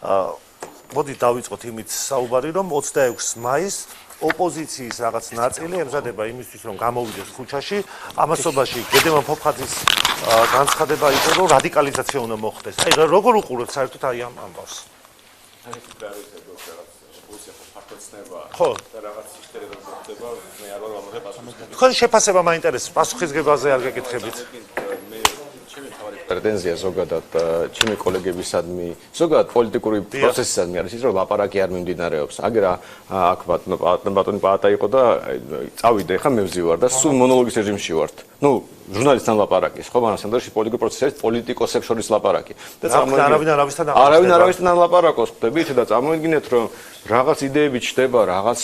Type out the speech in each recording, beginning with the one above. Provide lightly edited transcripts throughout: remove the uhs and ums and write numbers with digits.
მოდი დავიწყოთ იმით საუბარი, რომ 26 მაისს ოპოზიციის რაღაც ნაწილი ემზადება იმისთვის, რომ გამოვიდეს ქუჩაში. ამასობაში გედემან ფოფხაძის განცხადება იყო, რომ რადიკალიზაცია უნდა მოხდეს. აი, როგორ უყურებთ საერთოდ აი ამ ამბავს? ხო. და რაღაც ისტორია მოხდება, მე არ ვარ ამაზე პასუხისმგებელი. ხო, შეფასება მაინტერესებს, პასუხისმგებაზე არ გეკითხებით. პრეტენზია ზოგადად ჩემი კოლეგებისადმი, ზოგადად პოლიტიკური პროცესისადმი არის ის, რომ ლაპარაკი არ მიმდინარეობს. აგერ აქ ბატონი პაატა იყო და წავიდა, ხა მე ვზივარ და სულ მონოლოგის რეჟიმში ვართ. ნუ ჟურნალისტთან ლაპარაკის, ხო, მაგრამ სანდარში პოლიტიკური პროცესი არის პოლიტიკოსებს შორის ლაპარაკი. და არავინ არავისთან ლაპარაკობს, ხდებით და წარმოიდგინეთ, რომ რაღაც იდეები ჩდება, რაღაც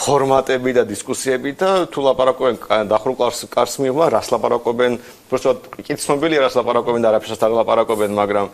ფორმატები და დისკუსიები და თუ ლაპარაკობენ დახურულ კარს მიიღმა, რას ლაპარაკობენ, უბრალოდ კი ცნობილია რას ლაპარაკობენ და არაფერს არ ლაპარაკობენ, მაგრამ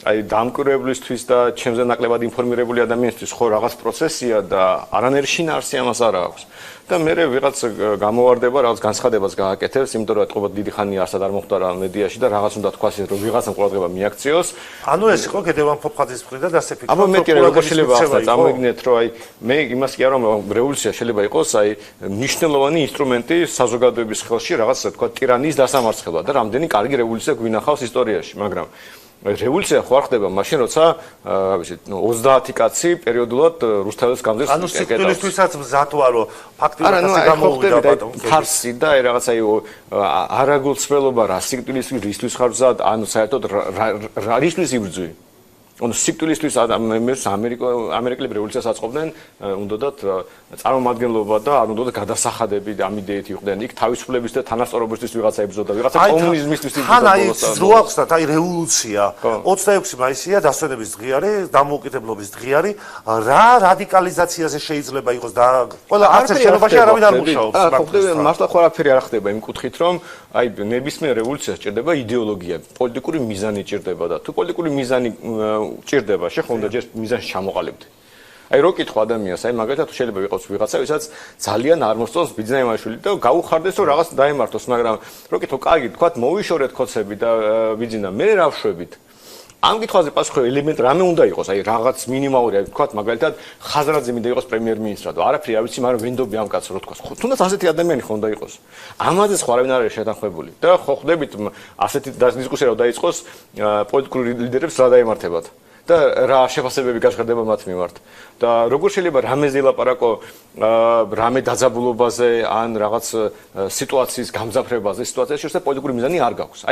აი დამკვირვებლისთვის და ჩემზე ნაკლებად ინფორმირებული ადამიანისთვის ხო რაღაც პროცესია და არანაირი შინაარსი ამას არ აქვს. და მე ვიღაც გამოვარდება, რაღაც განცხადებას გააკეთებს, იმიტომ რომ ეთყობა დიდი ხანი არსად არ მოხდა რა მედიაში და რაღაც უნდა თქვას რომ ვიღაცამ ყურადღება მიაქციოს. ანუ ეს იყო გედემან ფოფხაძის მხრიდან და ასე ფიქრობ. აბა მე კი როგორ შეიძლება ახლა წამოიგნეთ რომ აი მე იმას კი არ რომ რევოლუცია შეიძლება იყოს აი მნიშვნელოვანი ინსტრუმენტი საზოგადოების ხელში რაღაც თქვა ტირანიის დასამარცხებლად და რამდენი კარგი რევოლუცია გვინახავს ისტორიაში, მაგრამ რევოლუცია ხო არ ხდება მაშინ როცა 30 კაცი პერიოდულად რუსთავის გამზირს ანუ სიკვდილისთვისაც მზად ვარ რომ ფაქტიურად ასე გამოვიდა ბატონო ფარსი და აი რაღაც აი არაგულწრფელობა რა სიკვდილისთვის რისთვის ხარ მზად ანუ საერთოდ რისთვის იბრძვი ანუ სიკვდილისთვის ადამიანებს ამერიკელი რევოლუციას აწყობდნენ უნდათ წარმომადგენლობა და არ უნდათ გადასახადები და ამ იდეით იყვნენ იქ თავისუფლების და თანასწორობისთვის ვიღაცა იბრძოდა ვიღაცა კომუნიზმისთვის იბრძოდა აი რო ახსნათ აი რევოლუცია 26 მაისია დასვენების დღე დამოუკიდებლობის დღე რა რადიკალიზაციაზე შეიძლება იყოს და ყველა არც შენობაში არავინ არ მუშაობს მაგრამ მართლა ხო არაფერი არ ხდება იმ კუთხით რომ აი ნებისმიერ რევოლუციას ჭირდება იდეოლოგია პოლიტიკური მიზანი ჭირდება და თუ პოლიტიკური მიზანი ჭირდება შეხონდა ჯერ მიზანს ჩამოყალიბდე აი რო კითხვა ადამიანს აი მაგალითად შეიძლება ვიყოს ვიღაცა ვისაც ძალიან არ მოსწონს ბიძინაიმაშვილი და გაუხარდეს რომ რაღაც დაემართოს მაგრამ რო კითხო კარგი თქვა მოვიშორეთ ხოცები და ბიძინა მე რა ვშვებით ამ კითხვაზე პასუხი ელემენტ რამე უნდა იყოს აი რაღაც მინიმალური აი თქვა მაგალითად ხაზრაძე მინდა იყოს პრემიერ-მინისტრად არაფერი არ ვიცი მაგრამ ვენდობი ამ კაცს რო თქვა თუნდაც ასეთი ადამიანი ხო უნდა იყოს ამაზე სხვა არავინ არ არის შეთანხმებული და ხო ხვდებით ასეთი დისკუსია რო დაიწყოს პოლიტიკური ლიდერებს რა დაემართებათ და რა შეფასებები გაჟღერდება მათ მიმართ და როგორ შეიძლება რამეზე ლაპარაკო რამე დაძაბულობაზე ან რაღაც სიტუაციის გამძაფრებაზე სიტუაციაში შეიძლება პოლიტიკური მიზანი არ გაქვს